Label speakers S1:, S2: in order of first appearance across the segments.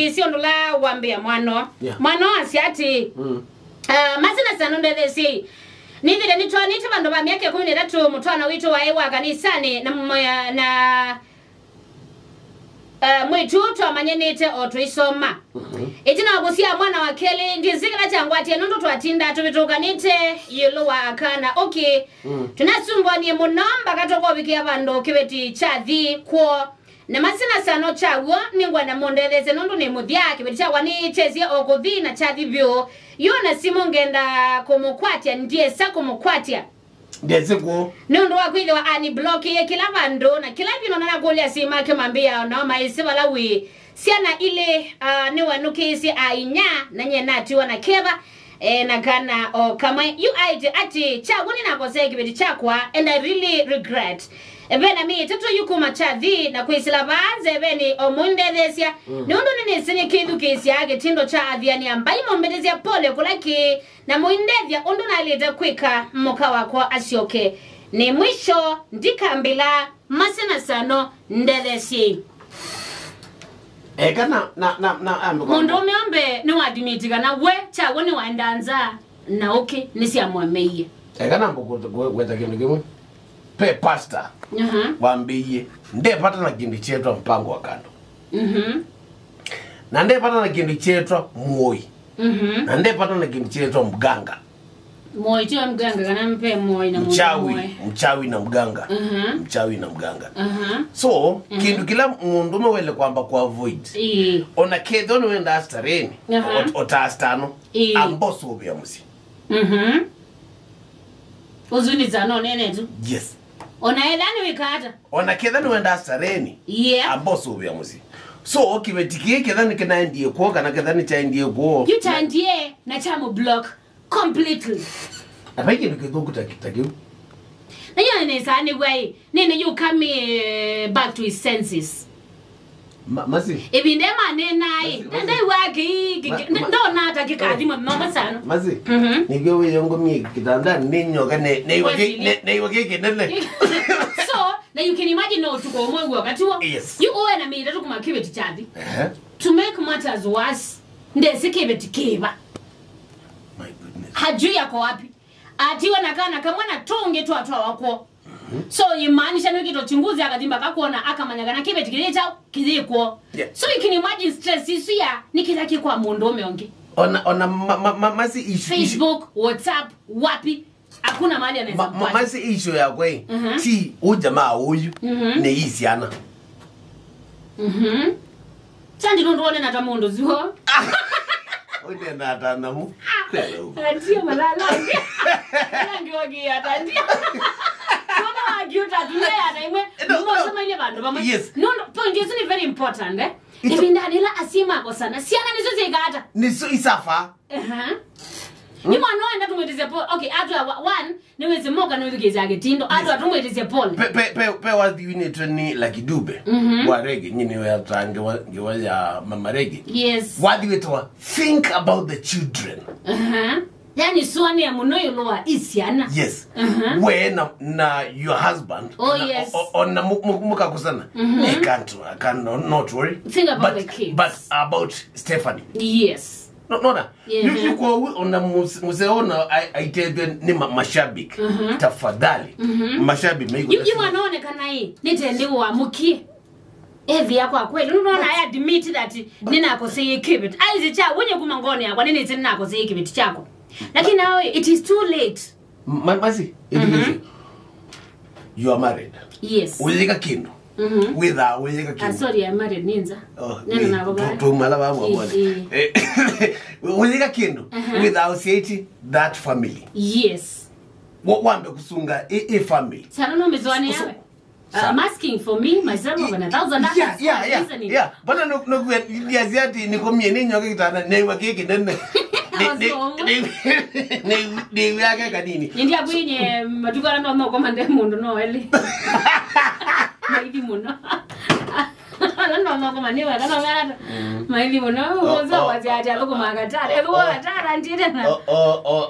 S1: ndisi ondula wambia mwano mwano asiati masina sanondele si nithire nitwanite bandu ba miaka 13 mutwana witu waewa kanisani na mwitu twamanyenete otwisoma itina wagusia mwana wa Kelly ndizikira changwatie nundu twatinda tubitukanite yelo wa akana okay tunasumbwa ni munomba katoko bikia bandu kibeti chathi kwo na masina sano chawo ningwa na mondeleze nundu ni muthia kibeti chawa ni chezie okuthi na chathi byo yona simongenda kumukwatia ndiye sa kumukwatia
S2: Ndezeko
S1: nundu wakwile wa ani block ye kila bando na kila bino na golia sima kemambia na maisi balawi siana ile ni wanukisi ainya na nyenati wana keba na kana o kama you ati chaguni na kose kibeti chakwa and I really regret ebena mi tatu yukuma chathi na kuisila baanze ebeni omunde desia nundu nini sinye kidu kisi yake tindo cha Athiani ambayi mombedezia pole kulaki na muindevya undu na alita kwika mmoka wako asioke ni mwisho ndikambila masina sano ndedesi
S2: kana na
S1: mundu umeombe ni wadimitika na we chago ni wandanza na okay nisi amwameye
S2: kana mbuko gweta kindu kimwe pe pastor wambiye ndepata na kindu chetwa mpango wa kando na ndepata na kindu chetwa muoi na ndepata na kindu chetwa mganga
S1: moi tu mganga kana mpe moi na
S2: mchawi na mganga mchawi na mganga so kindu kila mundu mewele kwamba ku avoid ona kedho no wenda astareni otastano amboso obya musi
S1: uzuni zano nene tu
S2: yes
S1: ona edani wikata
S2: ona kedha no wenda astareni amboso obya musi so kibetikie kedha ni kana ndiye ko kana kedha ni cha ndiye go
S1: you chandie na chamo block completely
S2: abanye nikedoku takitakiu
S1: na yone sani way nene you come back to his senses
S2: masi
S1: ebinde mane nai ndai waki ndo nata kikadi mama sana
S2: masi nigewe yongo mi kitanda ninyoka nei wake kenele
S1: so now you can imagine no tuko mwangu wakati wa you owe na mira tukuma kibeti chathi to make matters worse ndese kibeti kiba
S2: my goodness
S1: hajui yako wapi atiwa nakana kama na tonge tu atwa wako so imaanisha no kito chunguzi akadimba kakuona akamanyagana kibeti kileta kidiko so you can imagine stress isu ya nikitaki kwa mundu umeonge
S2: ona masi issue
S1: Facebook WhatsApp wapi hakuna mahali anaweza kupata
S2: masi issue ya kwe si ujamaa huyu ni isiana
S1: sandi ndo ndone na tamundo ziho
S2: ode na tanamu
S1: ndio malala ndio wagia tandia kama wagiuta tulea na imwe mmo sema ile bando bama no point is very important ibindanila asima ko sana siana nizo zigata
S2: niso isafa
S1: ni mwana enda tumwetize pole okay atu one niweze moga niweze agetindo atu atumwetize pole
S2: pe wathi winetwe ni like dube wa rege nyine wa tange wa ya mama rege
S1: yes
S2: wathi wetwa think about the children
S1: yani swani ya muno yoloa isiana
S2: yes we na your husband on muka kusana I can't not worry
S1: think about the kids
S2: but about Stephanie
S1: yes
S2: no yuko ona museona aitebe ni mashabiki tafadhali mashabiki mego
S1: you manaone kana hii nitende uamukie evi yako akweli unaona I admit that nina akoseye kibet aizi cha wenye kumangoni yako nini tena akoseye kibet chako lakini nawe it is too late
S2: masi you are married
S1: yes
S2: ulika kindu without ulika kindu
S1: sorry I'm married ninza neno na baba
S2: tu malaba mwana ulika kindu without saying that family
S1: yes
S2: wambe kusunga family
S1: sana no mezwane yawe I'm asking for me myself over $1,000
S2: yeah bana no yaziati nikomye ninyoke kitana neiwa kiki nene ne yake kanini
S1: ndi abwinye matukana no moko mande mundu no eli maidi muno no moko mande wa kana ngara maidi muno ozo wajaja loko magatara ego gatara ndire na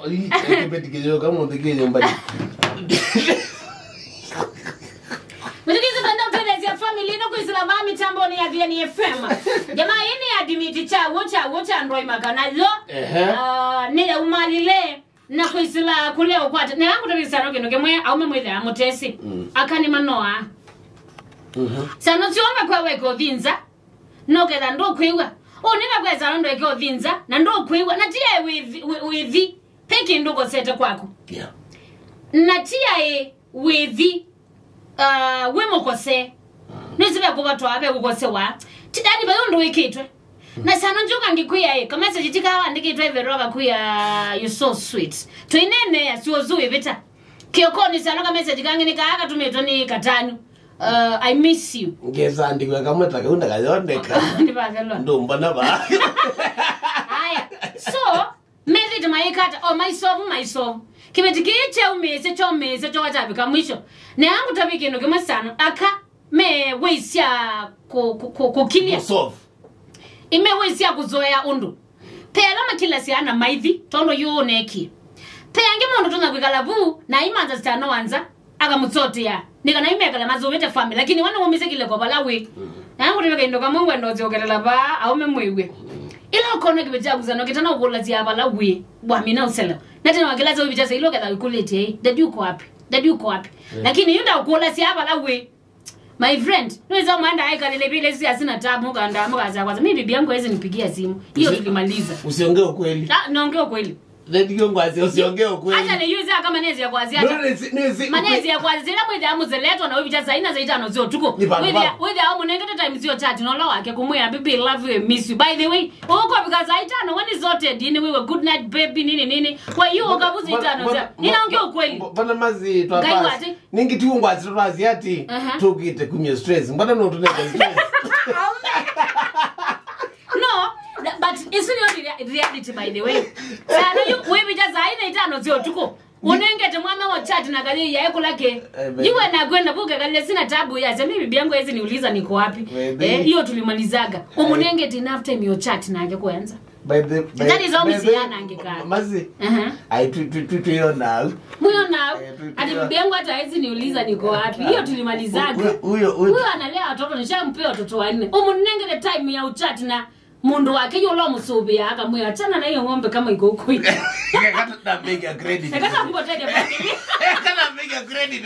S2: ikibeti kiyo kama ndikije mbali
S1: Mwenye banda utelezia family no kuisila mami tambo ni Athiani FM. Jamaa ini adimiti cha wocha androi magana lo. Ne umalile na kuisila kule ukwata. Ne yangu tabisa roke nuke mwe au memwele amotesi. Akani manoa. Sano tiomba kwa weko vinza. Noke da ndo kwiwa. Nina kweza ndo weko vinza. Na ndo kwiwa. Na tia wivi. Peki nduko sete kwako.
S2: Yeah.
S1: Na tia wivi. Wemo kose. Nisibe kubatwa abe kukose wa. Tidani bayo ndo wikitwe. Na sana njuka ngikuya kama message tika andikitwe veroga kuya you so sweet. Tuinene asiozui vita. Kiokoni sana kama message kangi nikaaka tumetoni katanu. I miss you.
S2: Ngeza andikwe kama takunda kayondeka.
S1: Ndibagelo.
S2: Ndo mbona ba.
S1: Aya. So, message maikata my soul. Kibetikiche umese cho watabika mwisho. Na yangu tabiki ndo kama sana aka me weisia kukilia.
S2: Solve.
S1: Ime weisia kuzoea undu. Pela makila siana maithi tondo yo neki. Peyange mondo tuna kwikalabu na imanza stano wanza aga mutsote ya. Nika na ime kala mazovete family lakini wana umise kile kwa balawe. Na yangu tabika ndo kama mungu ndo ziokelela ba au memwewe. Ila ukona kibeja kuzano kitana ukolazi abalawe bwa mina usela. Nati wakila zo bicha ilo kala ukulete dadi uko wapi? Lakini yunda ukolazi abalawe. My friend, nweza mwanda haika lile si asina tabu kanda mkaza kwanza. Mimi bibi yangu hawezi nipigia simu. Hiyo tulimaliza.
S2: Usiongee ukweli.
S1: Naongea ukweli.
S2: Leti yongo usiongee ukweli.
S1: Acha ni use kama nezi ya kwazi hata. Manezi ya kwazi zile mwezi amu zeleto na wewe saina zaita no zio tuko. Wewe amu nengete time zio tatu no lawa ke kumwe bibi love you miss you. By the way, uko because zaita no when is sorted in we were good night baby nini. Kwa hiyo ukabuzi itano zia. Ninaongea ukweli.
S2: Bana mazi twapasa. Ningi tiungwazi twazi ati tukite kumye stress. Mbona no tuneka stress.
S1: No, but it's not reality by the way. Sana wewe just aina itano zio tuko. Unengete mwana wa chat na gari ya eko lake. Jiwe na kwenda buke gari sina tabu ya. Sasa bibi yangu hizi niuliza niko wapi. Hiyo tulimalizaga. Umunengete enough time yo chat na yake kwanza. That is how msiana angekaa.
S2: Mazi. I tweet now.
S1: Muyo now. Ati bibi yangu hata hizi niuliza niko wapi. Hiyo tulimalizaga. Huyo analea watoto nishampea watoto wanne. Umunengete time ya chat na mundu wake yolo musubi aka mwe achana na hiyo ngombe kama iko huko.
S2: Kata na mega credit.
S1: Kata mboteke pake.
S2: Kata mega credit.